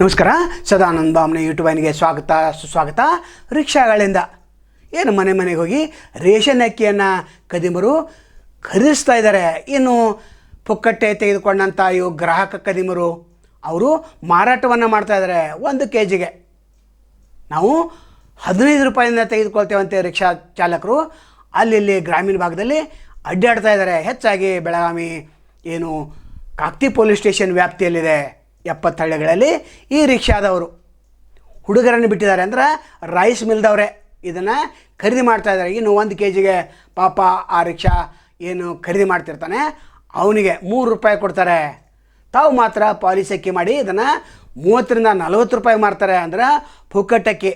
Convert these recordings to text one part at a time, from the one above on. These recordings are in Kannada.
ನಮಸ್ಕಾರ. ಸದಾನಂದ ಬಾಮ್ನೆ ಯೂಟ್ಯೂಬ್ ವಾಹಿನಿಗೆ ಸ್ವಾಗತ ಸುಸ್ವಾಗತ. ರಿಕ್ಷಾಗಳಿಂದ ಏನು ಮನೆ ಮನೆಗೆ ಹೋಗಿ ರೇಷನ್ ಅಕ್ಕಿಯನ್ನು ಕದಿಮರು ಖರೀದಿಸ್ತಾ ಇದ್ದಾರೆ. ಇನ್ನು ಪುಕ್ಕಟ್ಟೆ ತೆಗೆದುಕೊಂಡಂಥ ಇವು ಗ್ರಾಹಕ ಕದಿಮರು ಅವರು ಮಾರಾಟವನ್ನು ಮಾಡ್ತಾಯಿದ್ದಾರೆ. 1 kgಗೆ ನಾವು 15 ರೂಪಾಯಿಂದ ತೆಗೆದುಕೊಳ್ತೇವಂತೆ ರಿಕ್ಷಾ ಚಾಲಕರು ಅಲ್ಲಿ ಗ್ರಾಮೀಣ ಭಾಗದಲ್ಲಿ ಅಡ್ಡಾಡ್ತಾ ಇದ್ದಾರೆ. ಹೆಚ್ಚಾಗಿ ಬೆಳಗಾವಿ ಏನು ಕಾಕ್ತಿ ಪೊಲೀಸ್ ಸ್ಟೇಷನ್ ವ್ಯಾಪ್ತಿಯಲ್ಲಿದೆ 70 ಹಳ್ಳಿಗಳಲ್ಲಿ ಈ ರಿಕ್ಷಾದವರು ಹುಡುಗರನ್ನು ಬಿಟ್ಟಿದ್ದಾರೆ. ಅಂದ್ರೆ ರೈಸ್ ಮಿಲ್ದವರೇ ಇದನ್ನು ಖರೀದಿ ಮಾಡ್ತಾಯಿದ್ದಾರೆ. ಇನ್ನು 1 kgಗೆ ಪಾಪ ಆ ರಿಕ್ಷಾ ಏನು ಖರೀದಿ ಮಾಡ್ತಿರ್ತಾನೆ ಅವನಿಗೆ 3 ರೂಪಾಯಿ ಕೊಡ್ತಾರೆ. ತಾವು ಮಾತ್ರ ಪಾಲಿಸ್ ಅಕ್ಕಿ ಮಾಡಿ ಇದನ್ನು 30 ರಿಂದ 40 ರೂಪಾಯಿ ಮಾರ್ತಾರೆ. ಅಂದ್ರೆ ಪುಕ್ಕಟ್ಟಕ್ಕಿ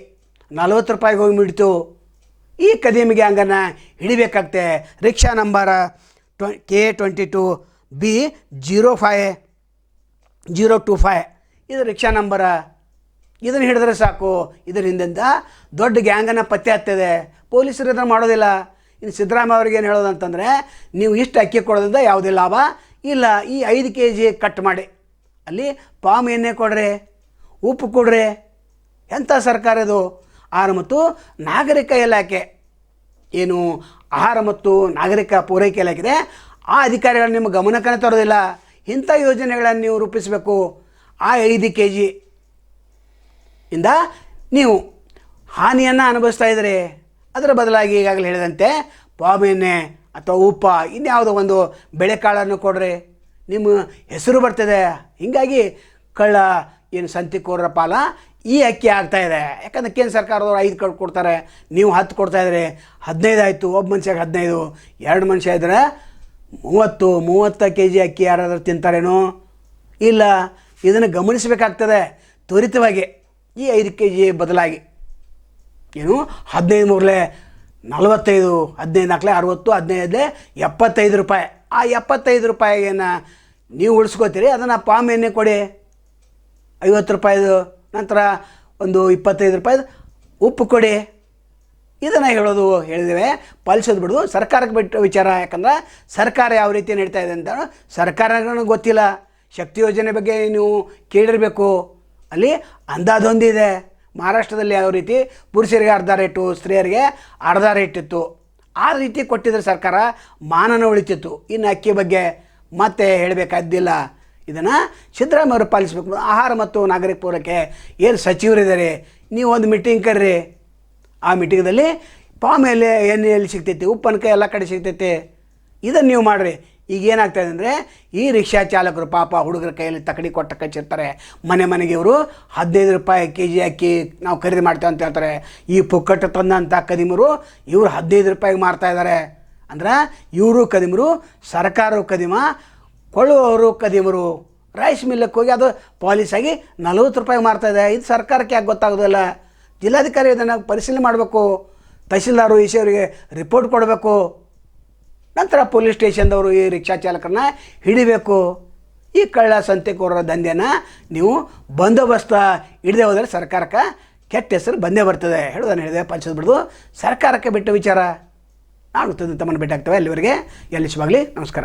40 ರೂಪಾಯಿಗೆ ಹೋಗಿ ಮಿಡ್ತು. ಈ ಕದಿಮಿಗೆ ಹಂಗನ್ನು ಹಿಡಿಬೇಕಾಗ್ತೆ. ರಿಕ್ಷಾ ನಂಬರ್ K22B05 ಇದು ರಿಕ್ಷಾ ನಂಬರ. ಇದನ್ನು ಹಿಡಿದ್ರೆ ಸಾಕು, ಇದರ ಹಿಂದಿಂದ ದೊಡ್ಡ ಗ್ಯಾಂಗನ್ನು ಪತ್ತೆ ಆಗ್ತದೆ. ಪೊಲೀಸರು ಇದನ್ನು ಮಾಡೋದಿಲ್ಲ. ಇನ್ನು ಸಿದ್ದರಾಮಯ್ಯ ಅವ್ರಿಗೆ ಏನು ಹೇಳೋದಂತಂದರೆ, ನೀವು ಇಷ್ಟು ಅಕ್ಕಿ ಕೊಡೋದ್ರಿಂದ ಯಾವುದೇ ಲಾಭ ಇಲ್ಲ. ಈ 5 kg ಕಟ್ ಮಾಡಿ ಅಲ್ಲಿ ಪಾಮ್ ಎಣ್ಣೆ ಕೊಡ್ರಿ, ಉಪ್ಪು ಕೊಡ್ರಿ. ಎಂಥ ಸರ್ಕಾರ ಇದು? ಆಹಾರ ಮತ್ತು ನಾಗರಿಕ ಇಲಾಖೆ ಏನು ಆಹಾರ ಮತ್ತು ನಾಗರಿಕ ಪೂರೈಕೆ ಇಲಾಖೆ ಇದೆ, ಆ ಅಧಿಕಾರಿಗಳು ನಿಮ್ಮ ಗಮನಕ್ಕೇ ತರೋದಿಲ್ಲ. ಇಂಥ ಯೋಜನೆಗಳನ್ನು ನೀವು ರೂಪಿಸಬೇಕು. ಆ 5 kg ಇಂದ ನೀವು ಹಾನಿಯನ್ನು ಅನುಭವಿಸ್ತಾ ಇದ್ದೀರಿ. ಅದರ ಬದಲಾಗಿ ಈಗಾಗಲೇ ಹೇಳಿದಂತೆ ಪಾಮ್ ಎಣ್ಣೆ ಅಥವಾ ಉಪ್ಪ ಇನ್ಯಾವುದೋ ಒಂದು ಬೆಳೆಕಾಳನ್ನು ಕೊಡ್ರಿ, ನಿಮ್ಮ ಹೆಸರು ಬರ್ತದೆ. ಹೀಗಾಗಿ ಕಳ್ಳ ಏನು ಸಂತಿಕೋರರ ಪಾಲ ಈ ಅಕ್ಕಿ ಆಗ್ತಾಯಿದೆ. ಯಾಕಂದರೆ ಕೇಂದ್ರ ಸರ್ಕಾರದವರು 5 ಕೊಡ್ತಾರೆ, ನೀವು 10 ಕೊಡ್ತಾಯಿದ್ರಿ. 15 ಆಯಿತು. ಒಬ್ಬ ಮನುಷ್ಯಗೆ 15, 2 ಮನುಷ್ಯ ಇದ್ದರೆ 30 kg ಅಕ್ಕಿ ಯಾರಾದರೂ ತಿಂತಾರೇನೋ? ಇಲ್ಲ. ಇದನ್ನು ಗಮನಿಸಬೇಕಾಗ್ತದೆ ತ್ವರಿತವಾಗಿ. ಈ 5 kg ಬದಲಾಗಿ ಏನು 15 ಮೂರಲೆ 45, 15 ನಾಲ್ಕಲೆ 60, 15 75 ರೂಪಾಯಿ. ಆ 75 ರೂಪಾಯಿಯನ್ನು ನೀವು ಉಳಿಸ್ಕೋತೀರಿ. ಅದನ್ನು ಪಾಮ್ ಎಣ್ಣೆ ಕೊಡಿ 50 ರೂಪಾಯಿದು, ನಂತರ ಒಂದು 25 ರೂಪಾಯಿದು ಉಪ್ಪು ಕೊಡಿ. ಇದನ್ನು ಹೇಳಿದ್ದೇವೆ. ಪಾಲಿಸೋದು ಬಿಡೋದು ಸರ್ಕಾರಕ್ಕೆ ಬಿಟ್ಟು ವಿಚಾರ. ಯಾಕಂದ್ರೆ ಸರ್ಕಾರ ಯಾವ ರೀತಿ ನಡೀತಾ ಇದೆ ಅಂತ ಸರ್ಕಾರಕ್ಕೆ ಗೊತ್ತಿಲ್ಲ. ಶಕ್ತಿ ಯೋಜನೆ ಬಗ್ಗೆ ನೀವು ಕೇಳಿರಬೇಕು. ಅಲ್ಲಿ ಅಂದಾಜೊಂದಿದೆ. ಮಹಾರಾಷ್ಟ್ರದಲ್ಲಿ ಯಾವ ರೀತಿ ಪುರುಷರಿಗೆ ಅರ್ಧ ರೇಟು, ಸ್ತ್ರೀಯರಿಗೆ ಅರ್ಧ ರೇಟ್ ಇತ್ತು. ಆ ರೀತಿ ಕೊಟ್ಟಿದ್ರೆ ಸರ್ಕಾರ ಮಾನನ ಉಳಿತಿತ್ತು. ಇನ್ನು ಅಕ್ಕಿ ಬಗ್ಗೆ ಮತ್ತೆ ಹೇಳಬೇಕಾದ್ದಿಲ್ಲ. ಇದನ್ನು ಸಿದ್ದರಾಮಯ್ಯವರು ಪಾಲಿಸಬೇಕು. ಆಹಾರ ಮತ್ತು ನಾಗರಿಕ ಪೂರೈಕೆ ಏನು ಸಚಿವರಿದ್ದಾರೆ, ನೀವು ಒಂದು ಮೀಟಿಂಗ್ ಕರ್ರಿ. ಆ ಮೀಟಿಂಗಲ್ಲಿ ಪಾಮ್ ಎಣ್ಣೆ ಎಲ್ಲಿ ಸಿಗ್ತೈತಿ, ಉಪ್ಪನಕಾಯಿ ಎಲ್ಲ ಕಡೆ ಸಿಗ್ತೈತಿ. ಇದನ್ನು ನೀವು ಮಾಡಿರಿ. ಈಗ ಏನಾಗ್ತಾಯಿದೆ ಅಂದರೆ, ಈ ರಿಕ್ಷಾ ಚಾಲಕರು ಪಾಪ ಹುಡುಗರ ಕೈಯಲ್ಲಿ ತಕಡಿ ಕೊಟ್ಟ ಕಚ್ಚಿರ್ತಾರೆ. ಮನೆಗೆ ಇವರು 15 ರೂಪಾಯಿ kg ಅಕ್ಕಿ ನಾವು ಖರೀದಿ ಮಾಡ್ತೇವೆ ಅಂತ ಹೇಳ್ತಾರೆ. ಈ ಪುಕ್ಕಟ್ಟು ತಂದಂಥ ಕದಿಮರು ಇವರು 15 ರೂಪಾಯಿಗೆ ಮಾರ್ತಾಯಿದ್ದಾರೆ. ಅಂದ್ರೆ ಇವರು ಕದಿಮರು, ಸರ್ಕಾರವು ಕದಿಮ, ಕೊಳ್ಳುವವರು ಕದಿಮರು. ರೈಸ್ ಮಿಲ್ಲಕ್ಕೆ ಹೋಗಿ ಅದು ಪಾಲಿಸಾಗಿ 40 ರೂಪಾಯಿಗೆ ಮಾರ್ತಾಯಿದೆ. ಇದು ಸರ್ಕಾರಕ್ಕೆ ಯಾಕೆ ಗೊತ್ತಾಗೋದಿಲ್ಲ? ಜಿಲ್ಲಾಧಿಕಾರಿ ಇದನ್ನು ಪರಿಶೀಲನೆ ಮಾಡಬೇಕು. ತಹಸೀಲ್ದಾರು ಈಶ್ವರಿಗೆ ರಿಪೋರ್ಟ್ ಕೊಡಬೇಕು. ನಂತರ ಪೊಲೀಸ್ ಸ್ಟೇಷನ್ದವರು ಈ ರಿಕ್ಷಾ ಚಾಲಕರನ್ನ ಹಿಡಿಬೇಕು. ಈ ಕಳ್ಳ ಸಂತೆಕೋರರ ದಂಧೆಯನ್ನು ನೀವು ಬಂದೋಬಸ್ತ ಹಿಡಿದೇ ಹೋದರೆ ಸರ್ಕಾರಕ್ಕೆ ಕೆಟ್ಟ ಹೆಸರು ಬಂದೇ ಬರ್ತದೆ. ಹೇಳೋದನ್ನು ಹೇಳಿದೆ. ಪಾಲಿಸೋದು ಸರ್ಕಾರಕ್ಕೆ ಬಿಟ್ಟ ವಿಚಾರ. ನಾನು ತಮ್ಮನ್ನು ಭೇಟಿ ಆಗ್ತೇವೆ. ಅಲ್ಲಿವರೆಗೆ ಎಲ್ಲಿಸುವಾಗಲಿ. ನಮಸ್ಕಾರ.